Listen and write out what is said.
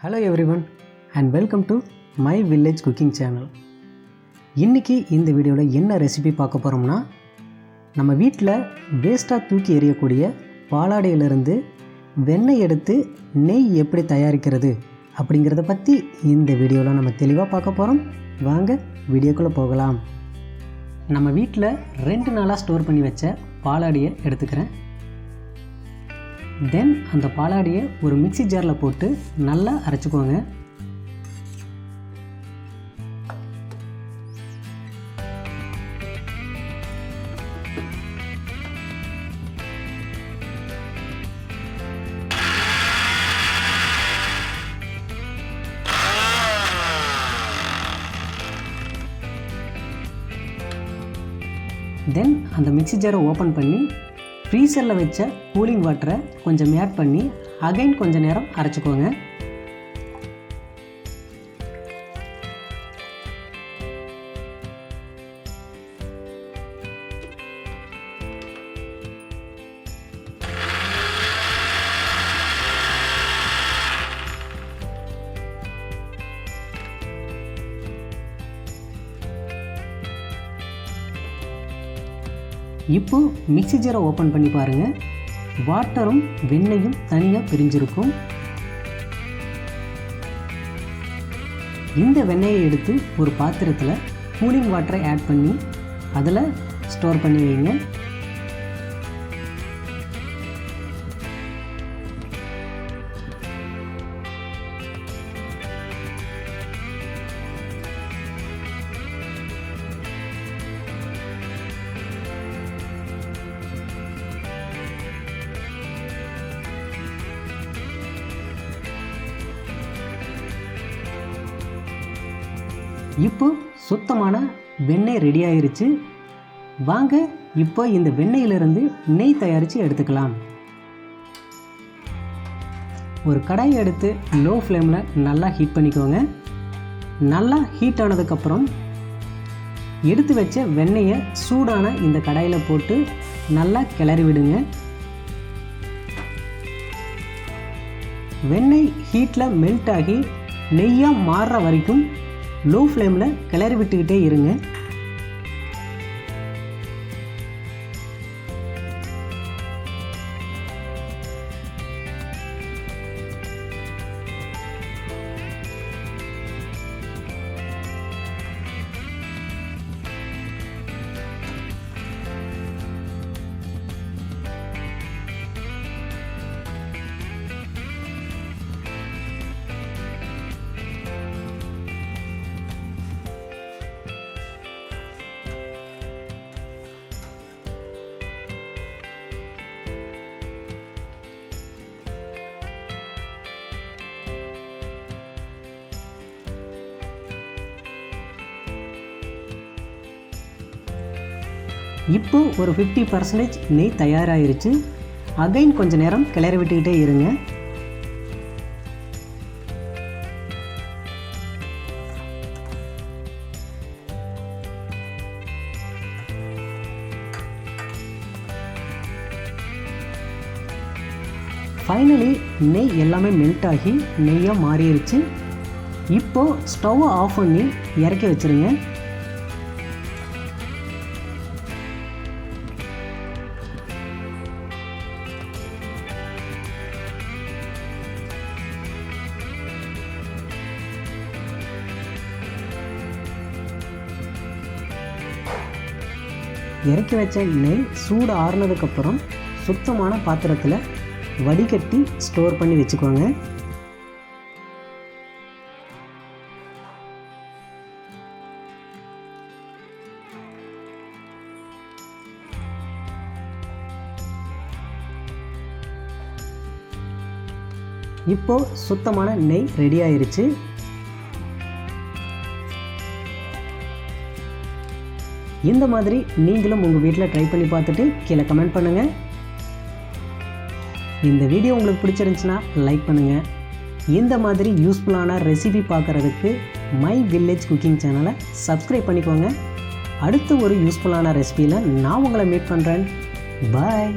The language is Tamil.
Hello everyone and welcome to my village cooking channel. இன்றைக்கி இந்த வீடியோவில் என்ன ரெசிபி பார்க்க போகிறோம்னா, நம்ம வீட்டில் வேஸ்ட்டாக தூக்கி எறியக்கூடிய பாலாடையிலிருந்து வெண்ணெய் எடுத்து நெய் எப்படி தயாரிக்கிறது அப்படிங்கிறத பற்றி இந்த வீடியோவில் நம்ம தெளிவாக பார்க்க போகிறோம். வாங்க வீடியோக்குள்ளே போகலாம். நம்ம வீட்டில் 2 நாளாக ஸ்டோர் பண்ணி வச்ச பாலாடையை எடுத்துக்கிறேன். தென் அந்த பாலாடையை ஒரு மிக்ஸி ஜாரில் போட்டு நல்லா அரைச்சிக்கோங்க. தென் அந்த மிக்ஸி ஜாரை ஓப்பன் பண்ணி ஃப்ரீசரில் வச்ச கூலிங் வாட்டரை கொஞ்சம் ஆட் பண்ணி அகைன் கொஞ்சம் நேரம் அரைச்சிக்கோங்க. இப்போ மிக்ஸி ஜாரை ஓப்பன் பண்ணி பாருங்கள். வாட்டரும் வெண்ணெயும் தனியாக பிரிஞ்சிருக்கும். இந்த வெண்ணெயை எடுத்து ஒரு பாத்திரத்தில் கூலிங் வாட்டரை ஆட் பண்ணி அதில் ஸ்டோர் பண்ணி வைங்க. இப்போ சுத்தமான வெண்ணெய் ரெடி ஆயிருச்சு. வாங்க இப்போ இந்த வெண்ணெயிலிருந்து நெய் தயாரித்து எடுத்துக்கலாம். ஒரு கடாயை எடுத்து லோ ஃப்ளேமில் நல்லா ஹீட் பண்ணிக்கோங்க. நல்லா ஹீட் ஆனதுக்கப்புறம் எடுத்து வச்ச வெண்ணெயை சூடான இந்த கடாயில் போட்டு நல்லா கிளறி விடுங்க. வெண்ணெய் ஹீட்டில் மெல்ட் ஆகி நெய்யாக மாறுற வரைக்கும் லோ ஃப்ளேமில் கிளறி விட்டுக்கிட்டே இருங்க. இப்போ ஒரு 50% நெய் தயாராகிருச்சு. அகைன் கொஞ்சம் நேரம் கிளறி விட்டுக்கிட்டே இருங்க. ஃபைனலி நெய் எல்லாமே மெல்ட் ஆகி நெய்யாக மாறிடுச்சு. இப்போது ஸ்டவ்வை ஆஃப் பண்ணி இறக்கி வச்சுருங்க. இறக்கி வச்ச நெய் சூடு ஆறுனதுக்கப்புறம் சுத்தமான பாத்திரத்தில் வடிகட்டி ஸ்டோர் பண்ணி வச்சுக்கோங்க. இப்போ சுத்தமான நெய் ரெடி ஆயிருச்சு. இந்த மாதிரி நீங்களும் உங்கள் வீட்டில் ட்ரை பண்ணி பார்த்துட்டு கீழே கமெண்ட் பண்ணுங்கள். இந்த வீடியோ உங்களுக்கு பிடிச்சிருந்துச்சுன்னா லைக் பண்ணுங்கள். இந்த மாதிரி யூஸ்ஃபுல்லான ரெசிபி பார்க்குறதுக்கு மை வில்லேஜ் குக்கிங் சேனலை சப்ஸ்கிரைப் பண்ணிக்கோங்க. அடுத்து ஒரு யூஸ்ஃபுல்லான ரெசிபியில் நான் உங்களை மீட் பண்ணுறேன். பாய்.